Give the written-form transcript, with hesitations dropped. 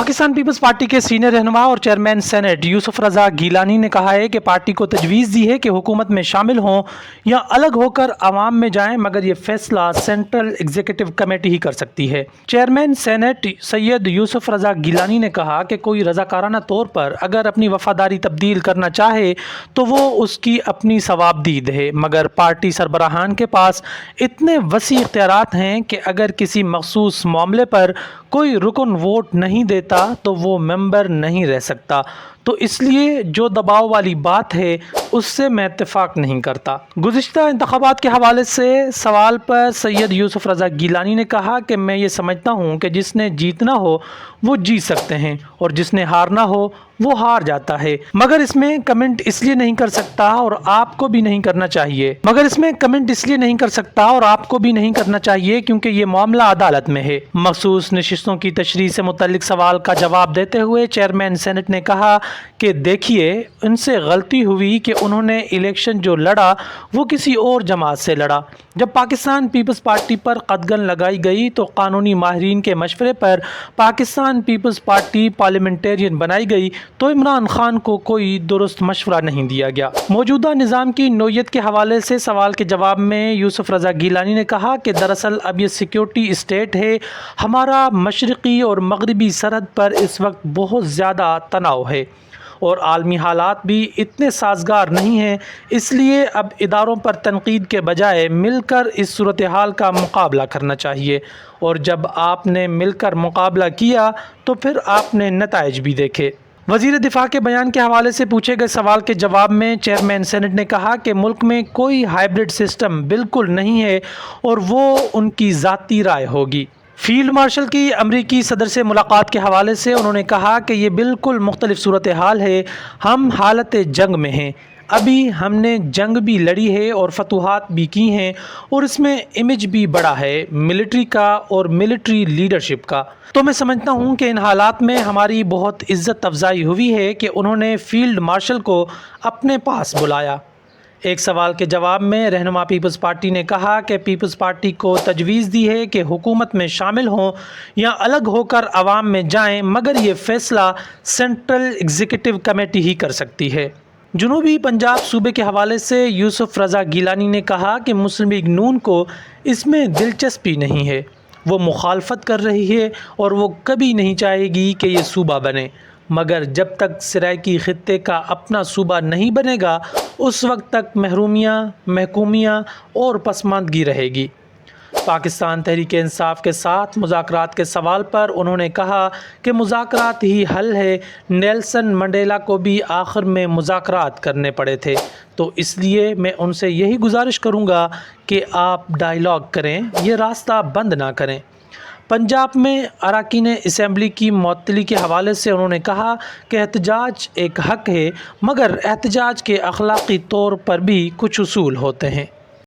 Pakistan peoples party के senior रहनुमा और चेयरमैन सेनेट यूसुफ रज़ा गीलानी ने कहा है कि पार्टी को तजवीज़ दी है कि हुकूमत में शामिल हों या अलग होकर आवाम में जाएं, मगर ये फैसला सेंट्रल एग्जीक्यूटिव कमेटी ही कर सकती है। चेयरमैन सेनेट सैयद यूसुफ रज़ा गीलानी ने कहा कि कोई रज़ाकाराना तौर पर अगर अपनी वफादारी तब्दील करना चाहे तो वो उसकी अपनी सवाबदीद है, मगर पार्टी सरबराहान के पास इतने वसी इख्तियारात हैं कि अगर किसी मखसूस मामले पर कोई रुकन वोट नहीं देता तो वो मेंबर नहीं रह सकता। तो इसलिए जो दबाव वाली बात है उससे मैं इत्तेफाक नहीं करता। गुज़िश्ता इंतखाबात के हवाले से सवाल पर सैयद यूसुफ रज़ा गीलानी ने कहा कि मैं ये समझता हूँ कि जिसने जीतना हो वो जीत सकते हैं और जिसने हारना हो वो हार जाता है, मगर इसमें कमेंट इसलिए नहीं कर सकता और आपको भी नहीं करना चाहिए क्योंकि ये मामला अदालत में है। मखसूस नशिस्तों की तशरीह से मुतल्लिक सवाल का जवाब देते हुए चेयरमैन सेनेट ने कहा कि देखिए, उनसे गलती हुई कि उन्होंने इलेक्शन जो लड़ा वो किसी और जमात से लड़ा। जब पाकिस्तान पीपल्स पार्टी पर कदगन लगाई गई तो कानूनी माहिरीन के मशवरे पर पाकिस्तान पीपल्स पार्टी पार्लियामेंटेरियन बनाई गई तो इमरान खान को कोई दुरुस्त मशवरा नहीं दिया गया। मौजूदा निज़ाम की नौयत के हवाले से सवाल के जवाब में यूसुफ रज़ा गीलानी ने कहा कि दरअसल अब ये सिक्योरिटी स्टेट है, हमारा मशरक़ी और मगरबी सरहद पर इस वक्त बहुत ज़्यादा तनाव है और आलमी हालात भी इतने साजगार नहीं हैं, इसलिए अब इदारों पर तनकीद के बजाय मिलकर इस सूरत हाल का मुकाबला करना चाहिए और जब आपने मिलकर मुकाबला किया तो फिर आपने नताइज भी देखे। वज़ीर दिफा के बयान के हवाले से पूछे गए सवाल के जवाब में चेयरमैन सेनेट ने कहा कि मुल्क में कोई हाइब्रिड सिस्टम बिल्कुल नहीं है और वो उनकी ज़ाती राय होगी। फील्ड मार्शल की अमरीकी सदर से मुलाकात के हवाले से उन्होंने कहा कि ये बिल्कुल मुख्तलिफ सूरत हाल है, हम हालत जंग में हैं, अभी हमने जंग भी लड़ी है और फतूहात भी की हैं और इसमें इमेज भी बड़ा है मिलिट्री का और मिलिट्री लीडरशिप का। तो मैं समझता हूँ कि इन हालात में हमारी बहुत इज़्ज़त अफजाई हुई है कि उन्होंने फील्ड मार्शल को अपने पास बुलाया। एक सवाल के जवाब में रहनुमा पीपल्स पार्टी ने कहा कि पीपल्स पार्टी को तजवीज़ दी है कि हुकूमत में शामिल हों या अलग होकर आवाम में जाएं, मगर ये फ़ैसला सेंट्रल एग्जीक्यूटिव कमेटी ही कर सकती है। जनूबी पंजाब सूबे के हवाले से यूसुफ रज़ा गीलानी ने कहा कि मुस्लिम लीग नून को इसमें दिलचस्पी नहीं है, वो मुखालफत कर रही है और वो कभी नहीं चाहेगी कि ये सूबा बने, मगर जब तक सराइकी खित्ते का अपना सूबा नहीं बनेगा उस वक्त तक महरूमियाँ, महकूमियाँ और पसमानदगी रहेगी। पाकिस्तान तहरीक इंसाफ के साथ मुज़ाकरात के सवाल पर उन्होंने कहा कि मुज़ाकरात ही हल है, नेल्सन मंडेला को भी आखिर में मुज़ाकरात करने पड़े थे, तो इसलिए मैं उनसे यही गुजारिश करूँगा कि आप डायलॉग करें, ये रास्ता बंद ना करें। पंजाब में अरकान असम्बली की मुअत्तली के हवाले से उन्होंने कहा कि एहतजाज एक हक़ है, मगर एहतजाज के अखलाक़ी तौर पर भी कुछ उसूल होते हैं।